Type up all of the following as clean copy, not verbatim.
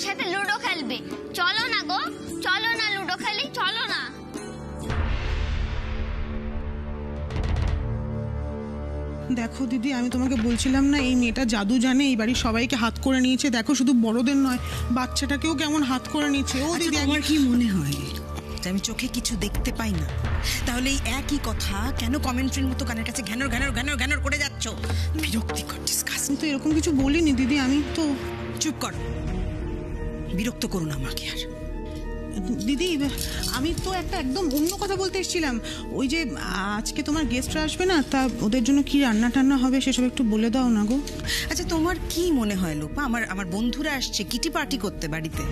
আমার সাথে লুডো খেলবে। চলো না গো, চলো না লুডো খেলি, চলো না। দেখো দিদি, আমি তোমাকে বলছিলাম না এই মেয়েটা জাদু জানে, এই বাড়ির সবাইকে হাত করে নিয়েছে। দেখো শুধু বড়দের নয়, বাচ্চাটাকেও কেমন হাত করে নিয়েছে। ও দিদি, আমার কি মনে হয় আমি চোখে কিছু দেখতে পাই না? তাহলে এই একই কথা কেন কমেন্ট্রির মতো কানের কাছে ঘ্যানর ঘ্যানর ঘ্যানর ঘ্যানর করে যাচ্ছ? বিরক্তিকর, ডিসকাস্টিং। তো এরকম কিছু বলিনি দিদি, আমি তো। চুপ কর, বিরক্ত করো না আমাকে আর। দিদি আমি তো একটা একদম অন্য কথা বলতে এসেছিলাম। ওই যে আজকে তোমার গেস্টরা আসবে না, তা ওদের জন্য কি রান্না টান্না হবে সেসব একটু বলে দাও না গো। আচ্ছা তোমার কি মনে হয় লোপা, আমার বন্ধুরা আসছে কিটি পার্টি করতে বাড়িতে?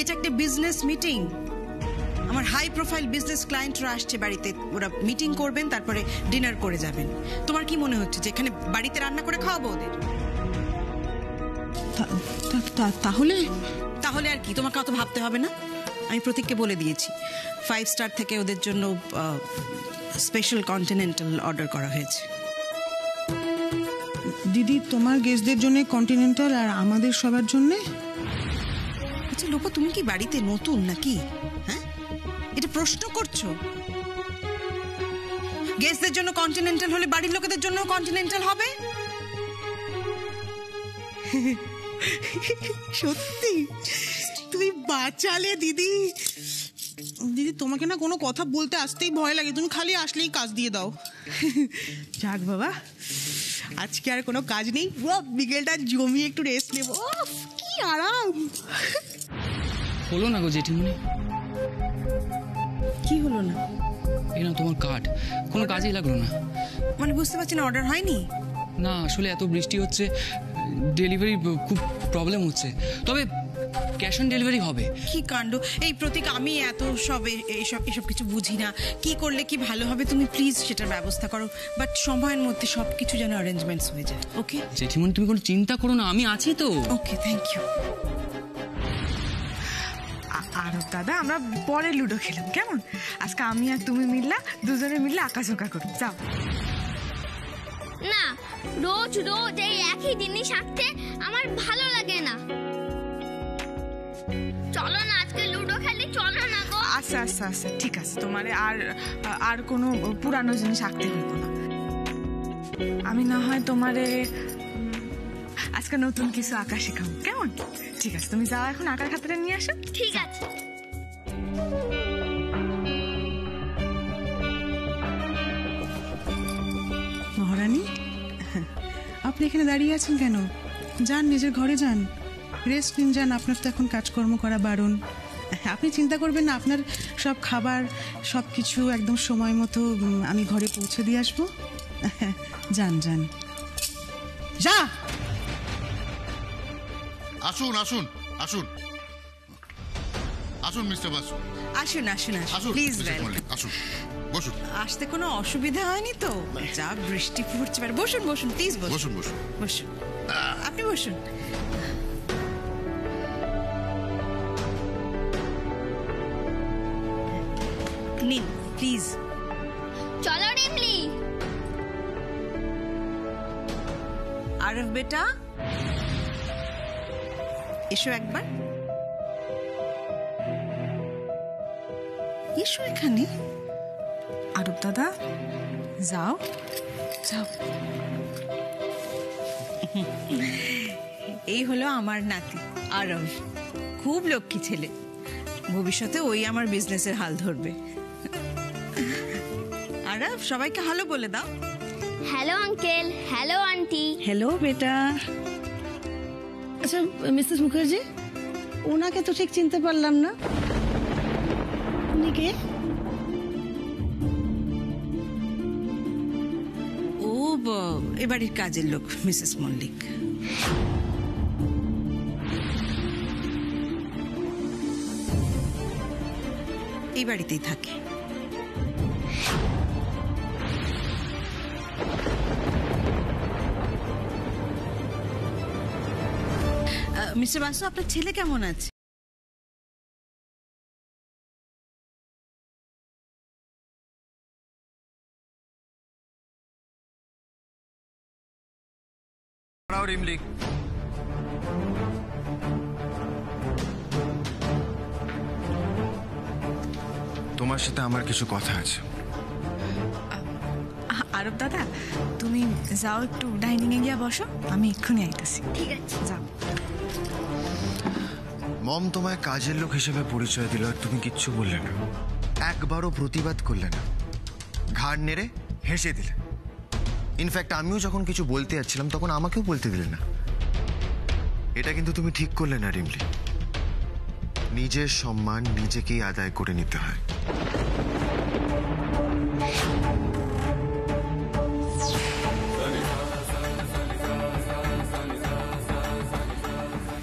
এটা একটা বিজনেস মিটিং। আমার হাই প্রোফাইল বিজনেস ক্লায়েন্টরা আসছে বাড়িতে, ওরা মিটিং করবেন, তারপরে ডিনার করে যাবেন। তোমার কি মনে হচ্ছে যে এখানে বাড়িতে রান্না করে খাওয়াবো ওদের? তাহলে তাহলে আর কি, তোমাকে অত ভাবতে হবে না। আমি প্রতীককে বলে দিয়েছি 5 স্টার থেকে ওদের জন্য স্পেশাল কন্টিনেন্টাল অর্ডার করা হয়েছে। দিদি তোমার গেস্টদের জন্য কন্টিনেন্টাল আর আমাদের সবার জন্য? আচ্ছা লোপা, তুমি কি বাড়িতে নতুন নাকি? হ্যাঁ, এটা প্রশ্ন করছো? গেস্টদের জন্য কন্টিনেন্টাল হলে বাড়ির লোকেদের জন্য কন্টিনেন্টাল হবে? সত্যি তুই বাঁচালে দিদি। দিদি তোমাকে না কোনো কথা বলতে আসতেই ভয় লাগে, তুমি খালি আসলেই কাজ দিয়ে দাও। যাক বাবা, আজকে আর কোনো কাজ নেই, বিকেলটা জমিয়ে একটু রেস্ট নেবো। কি আরাম। হলো না গো জেঠিমণি। কি হলো না? এই না তোমার কার্ড, কোনো কাজেই লাগলো না। মানে বুঝতে পারছি না, অর্ডার হয়নি? না আসলে এত বৃষ্টি হচ্ছে, ডেলিভারি খুব প্রবলেম হচ্ছে। তবে ক্যাশ অন ডেলিভারি হবে। কি কাণ্ড এই প্রতীক, আমি এত এসব কিছু বুঝি না। কি করলে কি ভালো হবে, তুমি প্লিজ সেটার ব্যবস্থা করো, বাট সময়ের মধ্যে সবকিছু যেন অ্যারেঞ্জমেন্টস হয়ে যায়। ওকে জেঠিমণি তুমি কোনো চিন্তা করো না, আমি আছি তো। ওকে, থ্যাংক ইউ। আর দাদা আমরা পরে লুডো খেলাম কেমন? আজকে আমি আর তুমি মিললা, দুজনে মিললে আঁকাঝোঁকা করি। যাও না, রোজ রোজ এই একই জিনিস আঁকতে আমার ভালো লাগে না। চলো না আজকে লুডো খেলি, চলো না গো। আচ্ছা আচ্ছা আচ্ছা ঠিক আছে, তোমার আর কোনো পুরানো জিনিস আঁকতে হইব না। আমি না হয় তোমারে আজকে নতুন কিছু আঁকা শেখাবো কেমন? ঠিক আছে, তুমি যাও এখন আঁকার খাতাটা নিয়ে আসো। ঠিক আছে। মহারানী, আপনি এখানে দাঁড়িয়ে আছেন কেন? যান নিজের ঘরে যান, রেস্ট নিন, যান। আপনার তো এখন কাজকর্ম করা বারণ। আপনি চিন্তা করবেন না, আপনার সব খাবার সব কিছু একদম সময় মতো আমি ঘরে পৌঁছে দিয়ে আসবো। যান যান, যা। আসুন আসুন আসুন আসুন মিস্টার বাসু, আসুন আসুন আসুন প্লিজ। আসুন, বসুন। আসতে কোনো অসুবিধা হয়নি তো? যা বৃষ্টি পড়ছে, বসুন বসুন প্লিজ, বসুন বসুন বসুন, আপনি বসুন। নিন প্লিজ। চলো রিমলি। আরফ বেটা, এসো একবার, এসো এখানে। আরব দাদা যাও যাও। এই হলো আমার নাতি আরব, খুব লক্ষ্মী ছেলে। ভবিষ্যতে ওই আমার বিজনেসের হাল ধরবে। আরব, সবাইকে হ্যালো বলে দাও। Hello uncle, hello aunty. Hello বেটা। আচ্ছা মিসেস মুখার্জি, ওনাকে তো ঠিক চিনতে পারলাম না, উনি কে? ও এবাড়ির কাজের লোক, মিসেস মল্লিক। এই বাড়িতেই থাকে। মিস্টার বাসু, আপনার ছেলে কেমন আছে? রিমলি তোমার সাথে আমার কিছু কথা আছে। আরব দাদা, তুমি যাও একটু ডাইনিং এ গিয়া বসো, আমি এক্ষুনি আইতাছি। ঠিক আছে। যাও। মম তোমায় কাজের লোক হিসেবে পরিচয় দিল আর তুমি কিচ্ছু বললে না, একবারও প্রতিবাদ করলে না, ঘাড় নেড়ে হেসে দিলে। ইনফ্যাক্ট আমিও যখন কিছু বলতে যাচ্ছিলাম তখন আমাকেও বলতে দিলে না। এটা কিন্তু তুমি ঠিক করলে না রিমলি। নিজের সম্মান নিজেকেই আদায় করে নিতে হয়।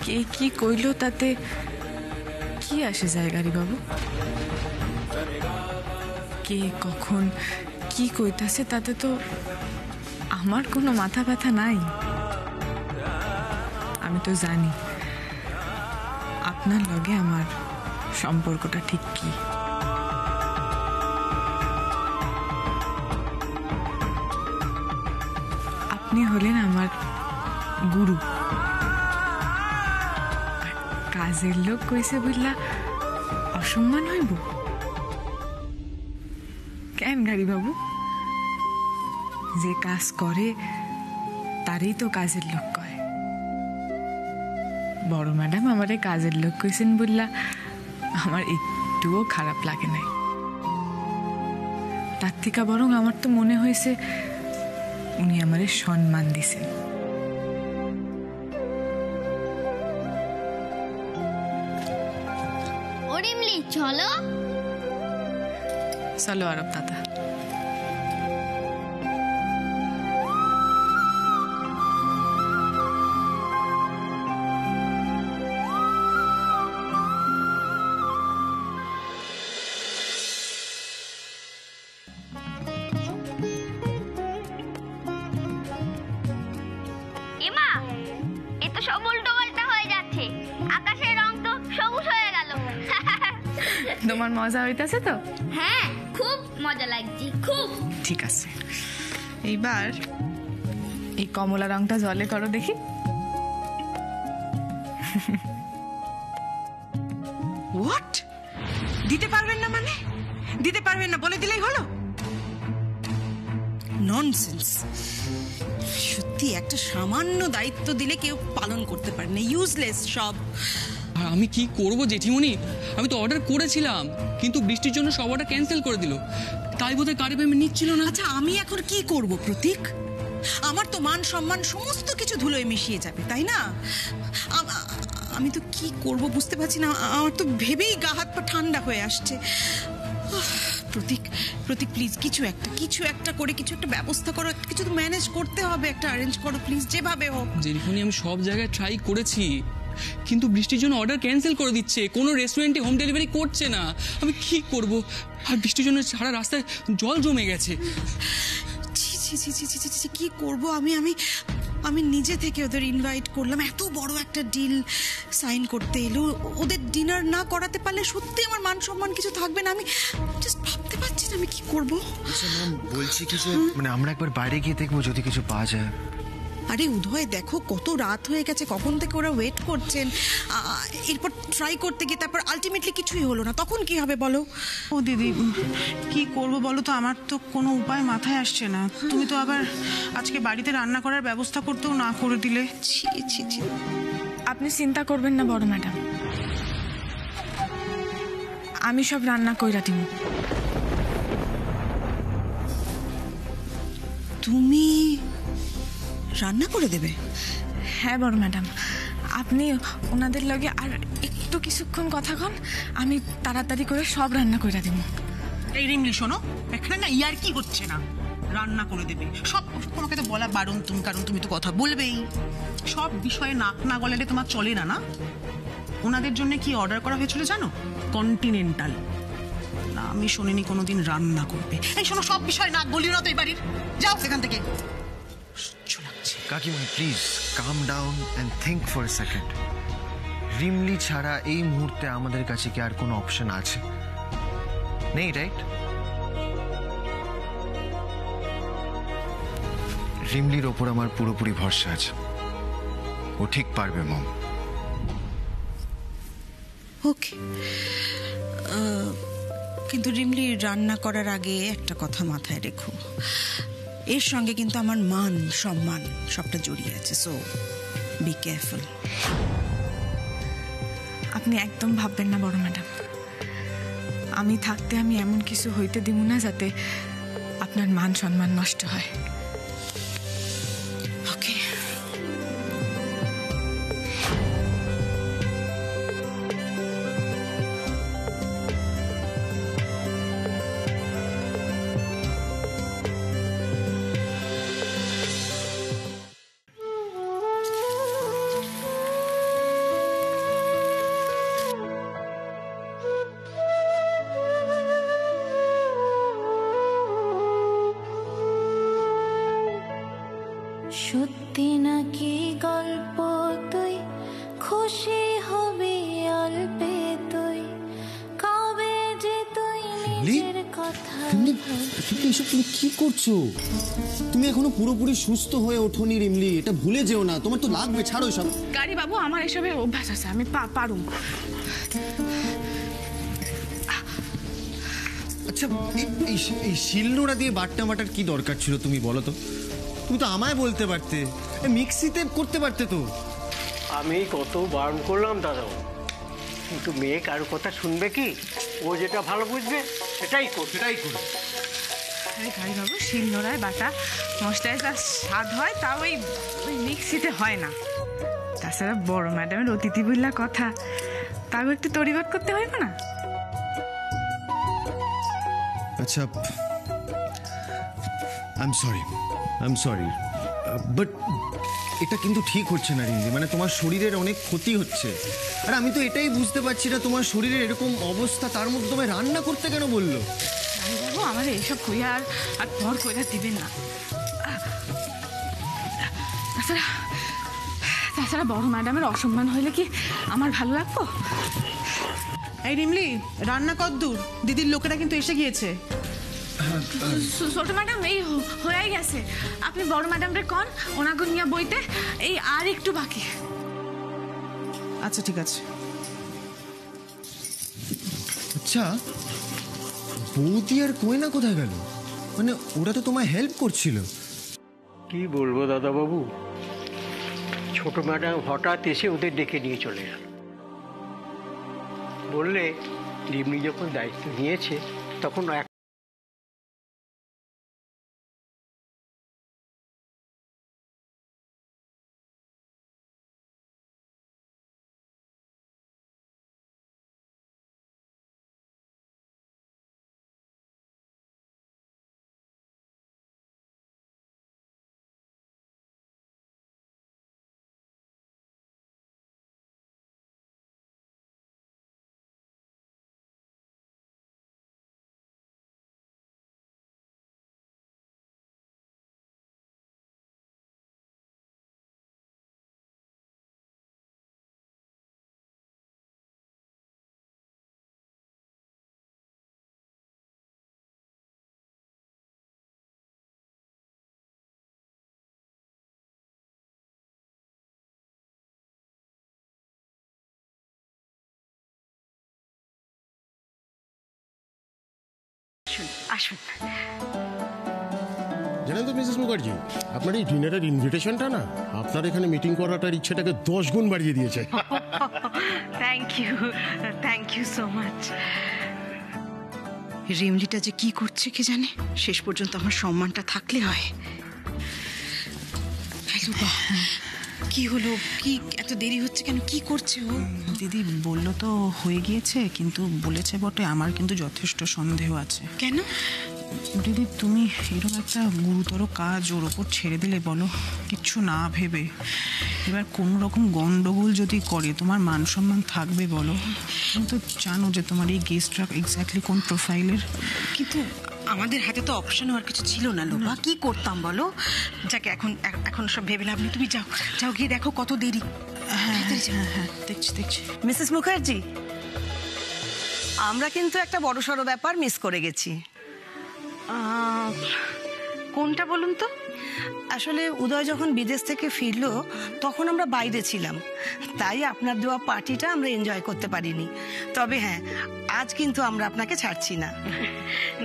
কে কি কইলো তাতে কি আসে যায় গাড়ি বাবু? কে কখন কি কইতাছে তাতে তো আমার কোনো মাথা ব্যথা নাই। আমি তো জানি আপনার লগে আমার সম্পর্কটা ঠিক কি। আপনি হলেন আমার গুরু। কাজের লোক কইছে বুঝলা অসম্মান হইব কেন গাড়ি বাবু? যে কাজ করে তারই তো কাজের লোক কয়। বড় ম্যাডাম আমারে কাজের লোক কইছেন বললা আমার একটুও খারাপ লাগে নাই। তার থেকে বরং আমার তো মনে হয়েছে উনি আমারে সম্মান দিছেন। ও রিমলি, চলো। চলো আরব দাদা। এমা, এ তো সব উল্টো পাল্টা হয়ে যাচ্ছে। আকাশের রং তো সবুজ হয়ে গেল। তোমার মজা হইতাছে তো? হ্যাঁ, খুব মজা লাগছে, খুব। ঠিক আছে, এইবার এই কমলা রংটা জলে করো দেখি। হোয়াট? দিতে পারবেন না মানে? দিতে পারবেন না বলে দিলেই হলো? ননসেন্স। সত্যি একটা সামান্য দায়িত্ব দিলে কেউ পালন করতে পারে না। ইউজলেস সব। আর আমি কি করব জেঠিমণি? আমি তো অর্ডার করেছিলাম, কিন্তু বৃষ্টির জন্য সব অর্ডার ক্যান্সেল করে দিল। তাই বোধহয় গাড়ি পেমেন্ট নিচ্ছিল না। আচ্ছা, আমি এখন কি করব প্রতীক? আমার তো মান সম্মান সমস্ত কিছু ধুলোয় মিশিয়ে যাবে, তাই না? আমি তো কি করব বুঝতে পারছি না। আমার তো ভেবেই গা হাত পা ঠান্ডা হয়ে আসছে। প্রতীক, প্রতীক প্লিজ কিছু একটা করে কিছু একটা ব্যবস্থা করো। কিছু তো ম্যানেজ করতে হবে, একটা অ্যারেঞ্জ করো প্লিজ, যেভাবে হোক। জেঠিমণি, আমি সব জায়গায় ট্রাই করেছি, কিন্তু বৃষ্টির জন্য অর্ডার ক্যান্সেল করে দিচ্ছে। কোনো রেস্টুরেন্টে হোম ডেলিভারি করছে না। আমি কি করব? আর বৃষ্টির জন্য সারা রাস্তায় জল জমে গেছে। কি করব আমি? আমি নিজে থেকে ওদের ইনভাইট করলাম, এত বড় একটা ডিল সাইন করতে এলো। ওদের ডিনার না করাতে পারলে সত্যি আমার মান সম্মান কিছু থাকবে না। আমি জাস্ট ভাবতে পারছি না আমি কি করব। আচ্ছা ম্যাম, বলছি কি যে মানে আমরা একবার বাইরে গিয়ে দেখবো যদি কিছু পাওয়া যায়। আরে উদয়, দেখো কত রাত হয়ে গেছে, কখন থেকে ওরা ওয়েট করছেন। এরপর ট্রাই করতে গিয়ে তারপর আলটিমেটলি কিছুই হলো না, তখন কি হবে বলো? ও দিদি, কি করব বলো তো? আমার তো কোনো উপায় মাথায় আসছে না। তুমি তো আবার আজকে বাড়িতে রান্না করার ব্যবস্থা করতেও না করে দিলে। ছি ছি ছি। আপনি চিন্তা করবেন না বড় ম্যাডাম, আমি সব রান্না কইরা দিব। তুমি রান্না করে দেবে? হ্যাঁ বড় ম্যাডাম, আপনি ওনাদের লগে আর একটু কিছুক্ষণ কথা কন, আমি তাড়াতাড়ি করে সব রান্না কইরা দিব। এই রিমলি শোনো, এখানে না ইয়ার কি হচ্ছে না। রান্না করে দেবে সব, তোমাকে তো বলা বারণ তুমি, কারণ তুমি তো কথা বলবেই। সব বিষয়ে নাক না গলালে তোমার চলে না। না, ওনাদের জন্য কি অর্ডার করা হয়েছিল জানো? কন্টিনেন্টাল। না, আমি শুনিনি কোনোদিন রান্না করবে। এই শোনো, সব বিষয়ে নাক গলিও না তো এই বাড়ির। যাও সেখান থেকে। কাকিমণি please calm down and think for a second. Rimli ছাড়া এই মুহূর্তে আমাদের কাছে কি আর কোনো অপশন আছে? নেই, রাইট? রিমলির ওপর আমার পুরোপুরি ভরসা আছে, ও ঠিক পারবে মম। ওকে, কিন্তু রিমলি, রান্না করার আগে একটা কথা মাথায় রেখো, এর সঙ্গে কিন্তু আমার মান সম্মান সবটা জড়িয়ে আছে, সো বি কেয়ারফুল। আপনি একদম ভাববেন না বড় ম্যাডাম, আমি থাকতে আমি এমন কিছু হইতে দিব না যাতে আপনার মান সম্মান নষ্ট হয়। ওকে। সত্যি নাকি গল্প তুই খুশি হবি অল্পে তুই কবে যে তুই নিজের কথা তুমি এসব তুমি কি করছো? তুমি এখনো পুরোপুরি সুস্থ হয়ে ওঠোনি রিমলি, এটা ভুলে যেও না। তোমার তো লাগবে, ছাড়ো এসব। গাড়ি বাবু, আমার এসবে অভ্যাস আছে, আমি পারুম। আচ্ছা, এই শিলনোড়া দিয়ে বাটার কি দরকার ছিল তুমি বলো তো? তুমি তো আমায় বলতে পারতে, মিক্সিতে করতে পারতে তো। আমি কত বারণ করলাম দাদা, কিন্তু মেয়ে কারো কথা শুনবে কি? ও যেটা ভালো বুঝবে সেটাই করবে। গাড়ি বাবু, শিলনোড়ায় বাটা মশলায় যা স্বাদ হয় তা ওই মিক্সিতে হয় না। তাছাড়া বড় ম্যাডামের অতিথি বললা কথা, তাও একটু তড়িঘড়ি করতে হইবে না? আচ্ছা, আই এম সরি, বাট এটা কিন্তু ঠিক হচ্ছে না রিমলি। মানে তোমার শরীরের অনেক ক্ষতি হচ্ছে, আর আমি তো এটাই বুঝতে পারছি না তোমার শরীরের এরকম অবস্থা, তার মধ্যে তোমায় রান্না করতে কেন বললো? বাবু, আমার এইসব কইয়া আর পর কইরা দিবেন না। তাছাড়া বড় ম্যাডামের অসম্মান হইলে কি আমার ভালো লাগবো? এই রিমলি, রান্না কদ্দূর? দিদির লোকেরা কিন্তু এসে গিয়েছে। ছোট ম্যাডাম এই হয়ে গেছে, আপনি বড় ম্যাডামরে কন ওনাকে নিয়ে বইতে, এই আর একটু বাকি। আচ্ছা ঠিক আছে। আচ্ছা, বৌদি আর কোয়েনা কোথায় গেল? মানে ওরা তো তোমায় হেল্প করছিল। কি বলবো দাদা বাবু, ছোট ম্যাডাম হঠাৎ এসে ওদের ডেকে নিয়ে চলে গেল। বললে রিমলি যখন দায়িত্ব নিয়েছে তখন আসুন। জানেন তো মিসেস মুখার্জি, আপনার এই ডিনারের ইনভিটেশনটা না আপনার এখানে মিটিং করাটার ইচ্ছেটাকে 10 গুণ বাড়িয়ে দিয়েছে। Thank you so much. রিমলিটা যে কি করছে কে জানে, শেষ পর্যন্ত আমার সম্মানটা থাকলে হয়। কি হলো? কি এত দেরি হচ্ছে কেন? কি করছে ও? দিদি বললো তো হয়ে গিয়েছে, কিন্তু বলেছে বটে আমার কিন্তু যথেষ্ট সন্দেহ আছে। কেন দিদি, তুমি এরকম একটা গুরুতর কাজ ওর ওপর ছেড়ে দিলে বলো, কিচ্ছু না ভেবে? এবার কোনো রকম গন্ডগোল যদি করে তোমার মান সম্মান থাকবে বলো? তুমি তো জানো যে তোমার এই গেস্টরা এক্স্যাক্টলি কোন প্রোফাইলের। কিন্তু আমাদের হাতে তো অপশন হওয়ার কিছু ছিল না লোবা, কি করতাম বলো? যাকে এখন সব ভেবে লাভ নেই, তুমি যাও গিয়ে দেখো কত দেরি। হ্যাঁ, দেখছি। মিসেস মুখার্জি, আমরা কিন্তু একটা বড়সড় ব্যাপার মিস করে গেছি। কোনটা বলুন তো? আসলে উদয় যখন বিদেশ থেকে ফিরলো তখন আমরা বাইরে ছিলাম, তাই আপনার দেওয়া পার্টিটা আমরা এনজয় করতে পারিনি। তবে হ্যাঁ, আজ কিন্তু আমরা আপনাকে ছাড়ছি না।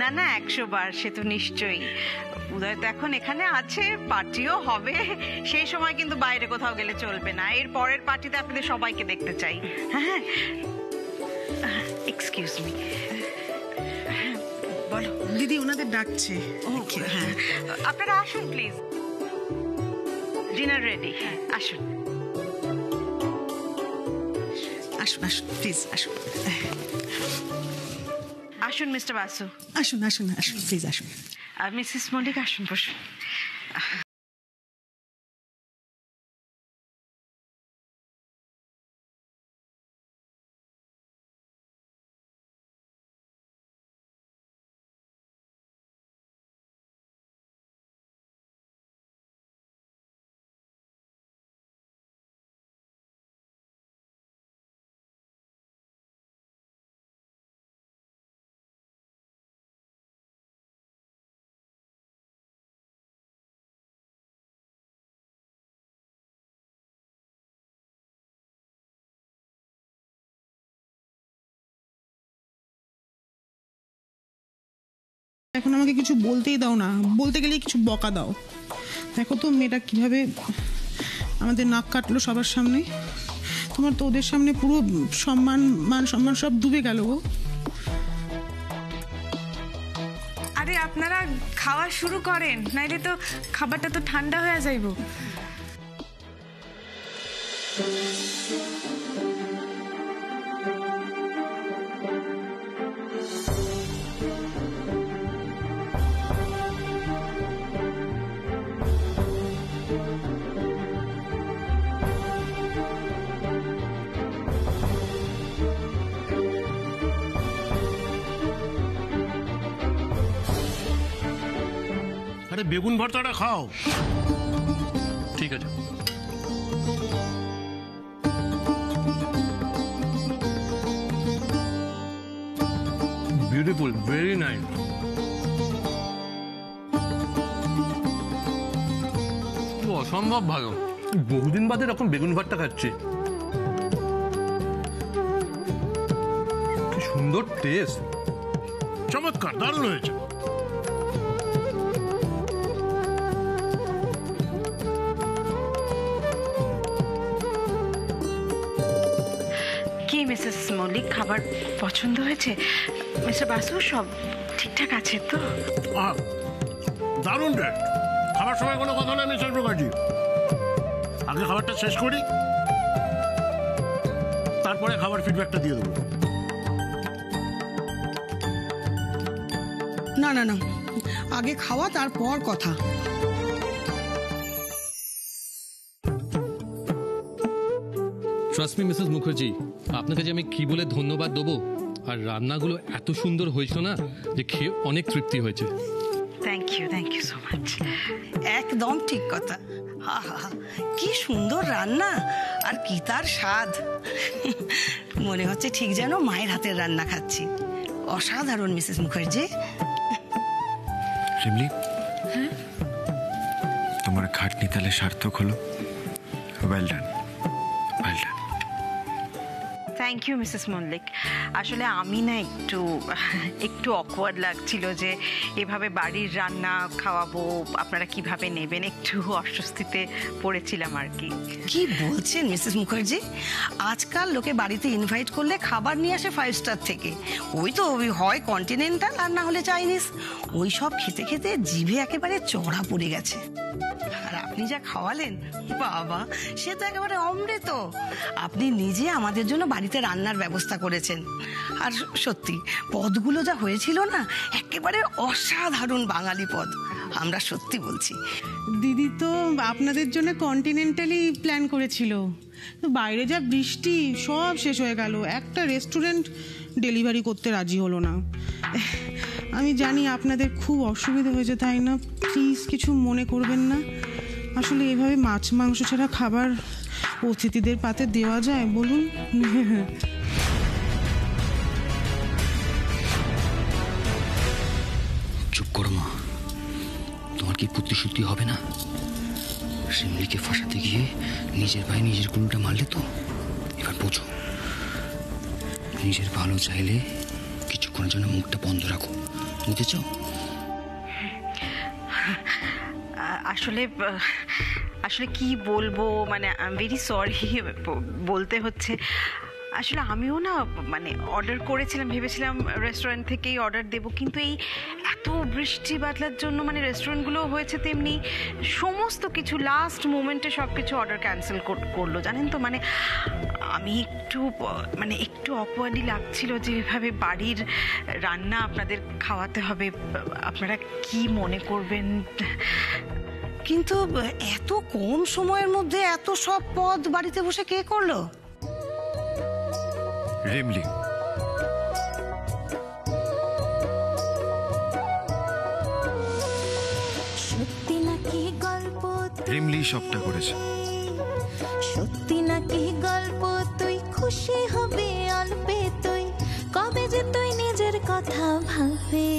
না না, 100 বার, সে তো নিশ্চয়ই। উদয় তো এখন এখানে আছে, পার্টিও হবে, সেই সময় কিন্তু বাইরে কোথাও গেলে চলবে না। এর পরের পার্টিতে আপনাদের সবাইকে দেখতে চাই। হ্যাঁ, এক্সকিউজ মি, বলো। দিদি ওনাদের ডাকছে। হ্যাঁ, আপনারা আসুন প্লিজ, ডিনার রেডি। হ্যাঁ, আসুন আসুন আসুন প্লিজ আসুন। আসুন মিস্টার বাসু। আসুন আসুন আসুন প্লিজ আসুন। আর মিসেস মল্লিক আসুন, বসুন। এখন আমাকে কিছু বলতেই দাও না, বলতে গেলেই কিছু বকা দাও। দেখো তো মেয়েটা কিভাবে আমাদের নাক কাটলো সবার সামনে। তোমার তো ওদের সামনে পুরো মান সম্মান সব ডুবে গেল গো। আরে আপনারা খাওয়া শুরু করেন, নাইলে তো খাবারটা তো ঠান্ডা হয়ে যাইব। আরে বেগুন ভর্তাটা খাও। ঠিক আছে। Beautiful, very nice. অসম্ভব ভালো, বহুদিন বাদে এরকম বেগুন ভর্তা খাচ্ছি। কি সুন্দর টেস্ট, চমৎকার, দারুণ হয়েছে। কি মিসেস মল্লিক, খাবার পছন্দ হয়েছে? মিস্টার বাসু, সব ঠিকঠাক আছে তো? দারুণ টেস্ট। খাবার সময় কোনো কথা নেই মিস্টার মুখার্জি। আগে খাবারটা শেষ করি, তারপরে খাবার ফিডব্যাকটা দিয়ে দেবো। না না না, আগে খাওয়া তারপর কথা। ট্রাস্ট মি মিসেস মুখার্জি, আপনাকে যে আমি কি বলে ধন্যবাদ দেবো। আর রান্নাগুলো এত সুন্দর হয়েছিল না যে খেয়ে অনেক তৃপ্তি হয়েছে। Thank you so much. একদম ঠিক কথা। হা হা, কি সুন্দর রান্না, আর কি তার স্বাদ। মনে হচ্ছে ঠিক যেন মায়ের হাতের রান্না খাচ্ছি। অসাধারণ মিসেস মুখার্জি। শিমলি, তোমার খাটনি তাহলে সার্থক হলো। Well done, well done. Thank you Mrs Mallick. আসলে আমি না একটু অকওয়ার্ড লাগছিল যে এভাবে বাড়ির রান্না খাওয়াবো, আপনারা কিভাবে নেবেন, একটু অস্বস্তিতে পড়েছিলাম আর কি। কি বলছেন মিসেস মুখার্জি? আজকাল লোকে বাড়িতে ইনভাইট করলে খাবার নিয়ে আসে 5 স্টার থেকে। ওই তো হয় কন্টিনেন্টাল আর না হলে চাইনিজ। ওই সব খেতে খেতে জিভে একেবারে চড়া পড়ে গেছে। আর আপনি যা খাওয়ালেন, বাবা, সে তো একেবারে অমৃত। আপনি নিজে আমাদের জন্য বাড়িতে রান্নার ব্যবস্থা করেছেন। আর সত্যি পদগুলো যা হয়েছিল না, একেবারে অসাধারণ বাঙালি পদ। আমরা সত্যি বলছি। দিদি তো আপনাদের জন্য কন্টিনেন্টালি প্ল্যান করেছিল, তো বাইরে যা বৃষ্টি, সব শেষ হয়ে গেল। একটা রেস্টুরেন্ট ডেলিভারি করতে রাজি হলো না। আমি জানি আপনাদের খুব অসুবিধা হয়েছে, তাই না? প্লিজ কিছু মনে করবেন না। আসলে এভাবে মাছ মাংস ছাড়া খাবার অতিথিদের পাতে দেওয়া যায় বলুন? চুপ করো মা, তোমার কি প্রতিশ্রুতি হবে না? শিমলিকে ফাঁসাতে গিয়ে নিজের পায়ে নিজের কুলুটা মারলে তো। এবার বোঝো, নিজের ভালো চাইলে কিছুক্ষণের জন্য মুখটা বন্ধ রাখো, বুঝেছ? আসলে আসলে কি বলবো, মানে আই এম ভেরি সরি বলতে হচ্ছে। আসলে আমিও না মানে অর্ডার করেছিলাম, ভেবেছিলাম রেস্টুরেন্ট থেকেই অর্ডার দেবো, কিন্তু এই এত বৃষ্টি বাদলার জন্য মানে রেস্টুরেন্টগুলো হয়েছে তেমনি, সমস্ত কিছু লাস্ট মোমেন্টে সব কিছু অর্ডার ক্যান্সেল করলো জানেন তো। মানে আমি একটু অকওয়ার্ডই লাগছিল যে এভাবে বাড়ির রান্না আপনাদের খাওয়াতে হবে, আপনারা কি মনে করবেন? কিন্তু এত কম সময়ের মধ্যে এত সব পদ বাড়িতে বসে কে করলো? রিমলি। সত্যি নাকি গল্প রিমলি সবটা করেছে। সত্যি নাকি গল্প তুই খুশি হবি অল্পে তুই কবে যে তুই নিজের কথা ভাববি